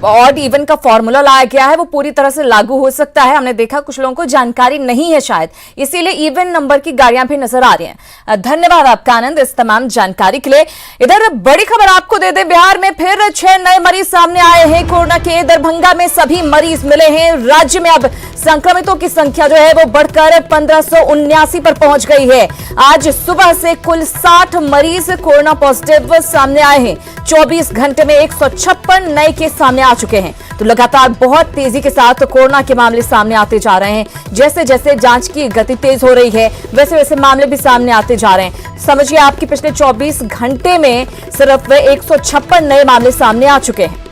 Odd even का formula लाया गया है वो पूरी तरह से लागू हो सकता है। हमने देखा कुछ लोगों को जानकारी नहीं है शायद, इसीलिए इवन नंबर की गाड़ियां भी नजर आ रही हैं। धन्यवाद आपका आनंद इस तमाम जानकारी के लिए। इधर बड़ी खबर आपको दे दें, बिहार में फिर 6 नए मरीज सामने आए हैं कोरोना के। दरभंगा में सभी मरीज मिले हैं। राज्य में अब संक्रमितों की संख्या जो है वो बढ़कर 1579 पर पहुंच गई है। आज सुबह से कुल 60 मरीज कोरोना पॉजिटिव सामने आए हैं। 24 घंटे में 156 नए केस सामने आ चुके हैं। तो लगातार बहुत तेजी के साथ कोरोना के मामले सामने आते जा रहे हैं। जैसे जैसे जांच की गति तेज हो रही है वैसे वैसे मामले भी सामने आते जा रहे हैं। समझिए आपके पिछले 24 घंटे में सिर्फ 156 नए मामले सामने आ चुके हैं।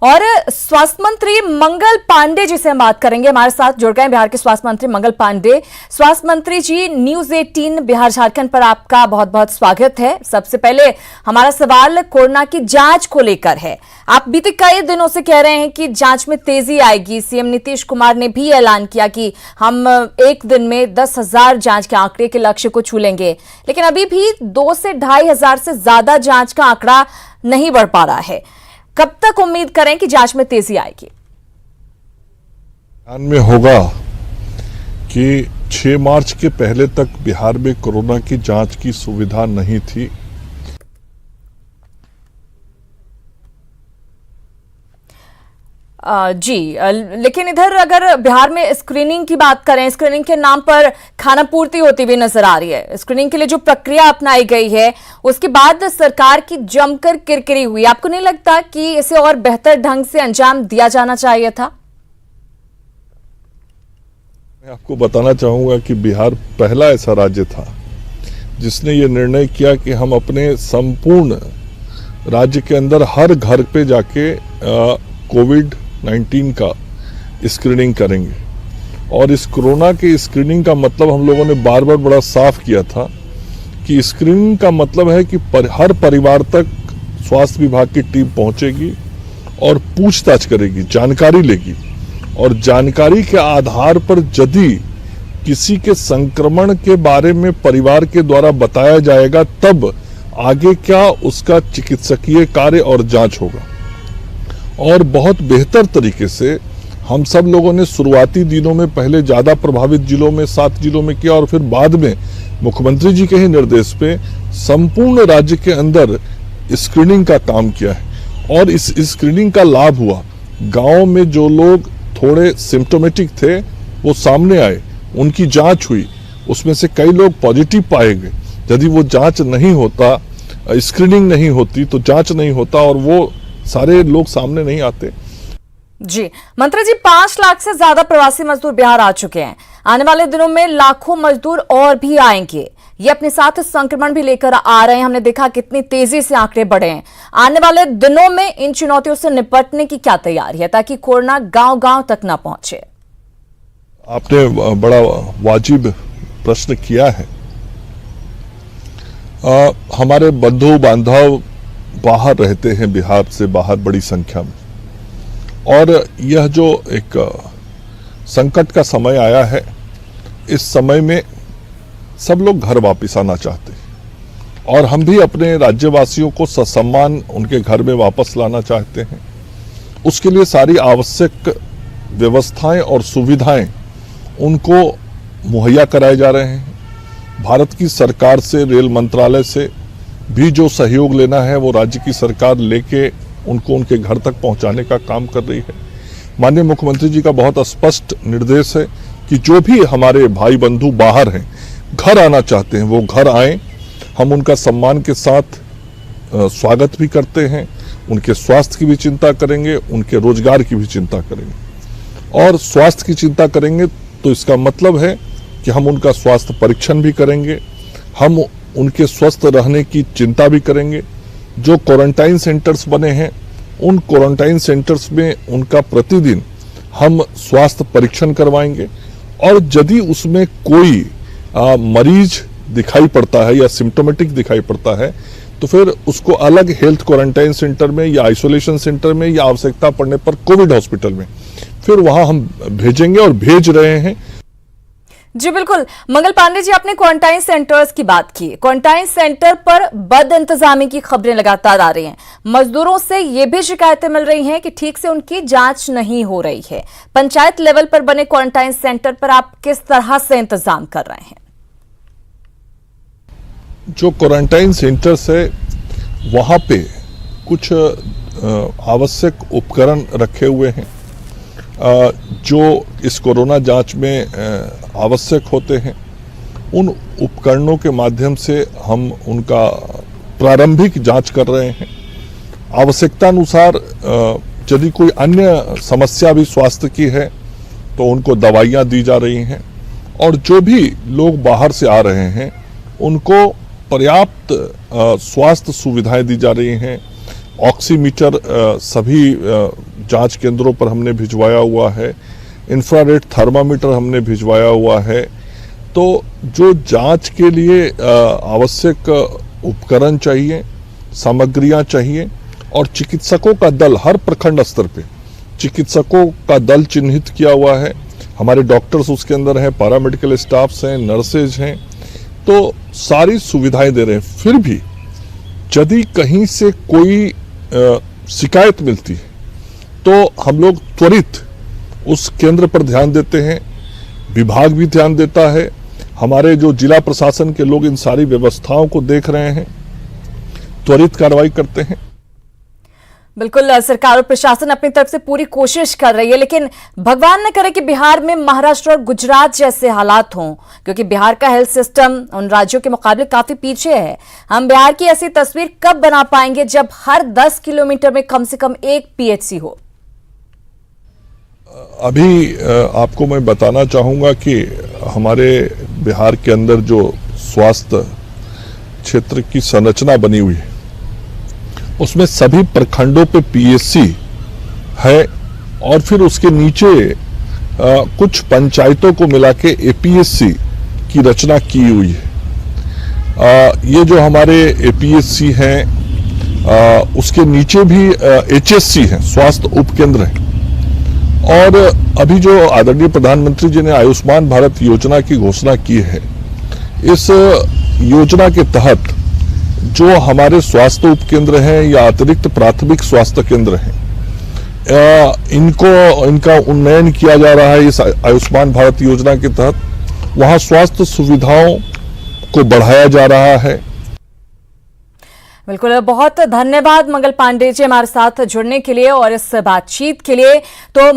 और स्वास्थ्य मंत्री मंगल पांडे जी से हम बात करेंगे, हमारे साथ जुड़ गए बिहार के स्वास्थ्य मंत्री मंगल पांडे। स्वास्थ्य मंत्री जी, न्यूज 18 बिहार झारखंड पर आपका बहुत बहुत स्वागत है। सबसे पहले हमारा सवाल कोरोना की जांच को लेकर है। आप बीते कई दिनों से कह रहे हैं कि जांच में तेजी आएगी। सीएम नीतीश कुमार ने भी ऐलान किया कि हम एक दिन में 10,000 जांच के आंकड़े के लक्ष्य को छू लेंगे, लेकिन अभी भी 2 से 2,500 से ज्यादा जांच का आंकड़ा नहीं बढ़ पा रहा है। कब तक उम्मीद करें कि जांच में तेजी आएगी? ध्यान में होगा कि 6 मार्च के पहले तक बिहार में कोरोना की जांच की सुविधा नहीं थी। जी, लेकिन इधर अगर बिहार में स्क्रीनिंग की बात करें, स्क्रीनिंग के नाम पर खाना पूर्ति होती भी नजर आ रही है। स्क्रीनिंग के लिए जो प्रक्रिया अपनाई गई है उसके बाद सरकार की जमकर किरकिरी हुई। आपको नहीं लगता कि इसे और बेहतर ढंग से अंजाम दिया जाना चाहिए था? मैं आपको बताना चाहूंगा कि बिहार पहला ऐसा राज्य था जिसने ये निर्णय किया कि हम अपने संपूर्ण राज्य के अंदर हर घर पे जाके कोविड-19 का स्क्रीनिंग करेंगे। और इस कोरोना के स्क्रीनिंग का मतलब हम लोगों ने बार बार बड़ा साफ किया था कि स्क्रीनिंग का मतलब है कि हर परिवार तक स्वास्थ्य विभाग की टीम पहुंचेगी और पूछताछ करेगी, जानकारी लेगी, और जानकारी के आधार पर यदि किसी के संक्रमण के बारे में परिवार के द्वारा बताया जाएगा तब आगे क्या उसका चिकित्सकीय कार्य और जांच होगा। और बहुत बेहतर तरीके से हम सब लोगों ने शुरुआती दिनों में पहले ज्यादा प्रभावित जिलों में 7 जिलों में किया और फिर बाद में मुख्यमंत्री जी के ही निर्देश पे संपूर्ण राज्य के अंदर स्क्रीनिंग का काम किया है। और इस स्क्रीनिंग का लाभ हुआ। गांव में जो लोग थोड़े सिम्टोमेटिक थे वो सामने आए, उनकी जांच हुई, उसमें से कई लोग पॉजिटिव पाए गए। यदि वो जांच नहीं होता, स्क्रीनिंग नहीं होती तो जांच नहीं होता और वो सारे लोग सामने नहीं आते। जी मंत्री जी, 5 लाख से ज्यादा प्रवासी मजदूर बिहार आ चुके हैं। आने वाले दिनों में लाखों मजदूर और भी आएंगे। ये अपने साथ संक्रमण भी लेकर आ रहे हैं। हमने देखा कितनी तेजी से आंकड़े बढ़े हैं। आने वाले दिनों में इन चुनौतियों से निपटने की क्या तैयारी है ताकि कोरोना गांव-गांव तक ना पहुंचे? आपने बड़ा वाजिब प्रश्न किया है। हमारे बंधु बांधव बाहर रहते हैं, बिहार से बाहर बड़ी संख्या में, और यह जो एक संकट का समय आया है, इस समय में सब लोग घर वापस आना चाहते हैं और हम भी अपने राज्यवासियों को ससम्मान उनके घर में वापस लाना चाहते हैं। उसके लिए सारी आवश्यक व्यवस्थाएं और सुविधाएं उनको मुहैया कराए जा रहे हैं। भारत की सरकार से, रेल मंत्रालय से भी जो सहयोग लेना है वो राज्य की सरकार लेके उनको उनके घर तक पहुंचाने का काम कर रही है। माननीय मुख्यमंत्री जी का बहुत स्पष्ट निर्देश है कि जो भी हमारे भाई बंधु बाहर हैं, घर आना चाहते हैं, वो घर आएं। हम उनका सम्मान के साथ स्वागत भी करते हैं, उनके स्वास्थ्य की भी चिंता करेंगे, उनके रोजगार की भी चिंता करेंगे। और स्वास्थ्य की चिंता करेंगे तो इसका मतलब है कि हम उनका स्वास्थ्य परीक्षण भी करेंगे, हम उनके स्वस्थ रहने की चिंता भी करेंगे। जो क्वारंटाइन सेंटर्स बने हैं उन क्वारंटाइन सेंटर्स में उनका प्रतिदिन हम स्वास्थ्य परीक्षण करवाएंगे और यदि उसमें कोई मरीज दिखाई पड़ता है या सिम्टोमेटिक दिखाई पड़ता है तो फिर उसको अलग हेल्थ क्वारंटाइन सेंटर में या आइसोलेशन सेंटर में या आवश्यकता पड़ने पर कोविड हॉस्पिटल में फिर वहां हम भेजेंगे और भेज रहे हैं। जी बिल्कुल। मंगल पांडे जी, आपने क्वारंटाइन सेंटर्स की बात की। क्वारंटाइन सेंटर पर बद इंतजामी की खबरें लगातार आ रही हैं। मजदूरों से ये भी शिकायतें मिल रही हैं कि ठीक से उनकी जांच नहीं हो रही है। पंचायत लेवल पर बने क्वारंटाइन सेंटर पर आप किस तरह से इंतजाम कर रहे हैं? जो क्वारंटाइन सेंटर्स है वहां पे कुछ आवश्यक उपकरण रखे हुए हैं जो इस कोरोना जांच में आवश्यक होते हैं। उन उपकरणों के माध्यम से हम उनका प्रारंभिक जांच कर रहे हैं। आवश्यकतानुसार यदि कोई अन्य समस्या भी स्वास्थ्य की है तो उनको दवाइयां दी जा रही हैं और जो भी लोग बाहर से आ रहे हैं उनको पर्याप्त स्वास्थ्य सुविधाएं दी जा रही हैं। ऑक्सीमीटर सभी जांच केंद्रों पर हमने भिजवाया हुआ है। इंफ्रारेड थर्मामीटर हमने भिजवाया हुआ है। तो जो जांच के लिए आवश्यक उपकरण चाहिए, सामग्रियां चाहिए और चिकित्सकों का दल हर प्रखंड स्तर पे चिकित्सकों का दल चिन्हित किया हुआ है। हमारे डॉक्टर्स उसके अंदर हैं, पैरामेडिकल स्टाफ्स हैं, नर्सेज हैं, तो सारी सुविधाएं दे रहे हैं। फिर भी यदि कहीं से कोई शिकायत मिलती है तो हम लोग त्वरित उस केंद्र पर ध्यान देते हैं। विभाग भी ध्यान देता है। हमारे जो जिला प्रशासन के लोग इन सारी व्यवस्थाओं को देख रहे हैं, त्वरित कार्रवाई करते हैं। बिल्कुल, सरकार और प्रशासन अपनी तरफ से पूरी कोशिश कर रही है, लेकिन भगवान न करे कि बिहार में महाराष्ट्र और गुजरात जैसे हालात हों, क्योंकि बिहार का हेल्थ सिस्टम उन राज्यों के मुकाबले काफी पीछे है। हम बिहार की ऐसी तस्वीर कब बना पाएंगे जब हर 10 किलोमीटर में कम से कम एक पीएचसी हो? अभी आपको मैं बताना चाहूंगा कि हमारे बिहार के अंदर जो स्वास्थ्य क्षेत्र की संरचना बनी हुई है उसमें सभी प्रखंडों पे पीएचसी है और फिर उसके नीचे कुछ पंचायतों को मिला के एपीएससी की रचना की हुई है। ये जो हमारे एपीएससी हैं उसके नीचे भी एचएससी हैं, स्वास्थ्य उपकेंद्र हैं। और अभी जो आदरणीय प्रधानमंत्री जी ने आयुष्मान भारत योजना की घोषणा की है, इस योजना के तहत जो हमारे स्वास्थ्य उपकेंद्र हैं या अतिरिक्त प्राथमिक स्वास्थ्य केंद्र हैं, इनका उन्नयन किया जा रहा है। इस आयुष्मान भारत योजना के तहत वहां स्वास्थ्य सुविधाओं को बढ़ाया जा रहा है। बिल्कुल, बहुत धन्यवाद मंगल पांडे जी हमारे साथ जुड़ने के लिए और इस बातचीत के लिए। तो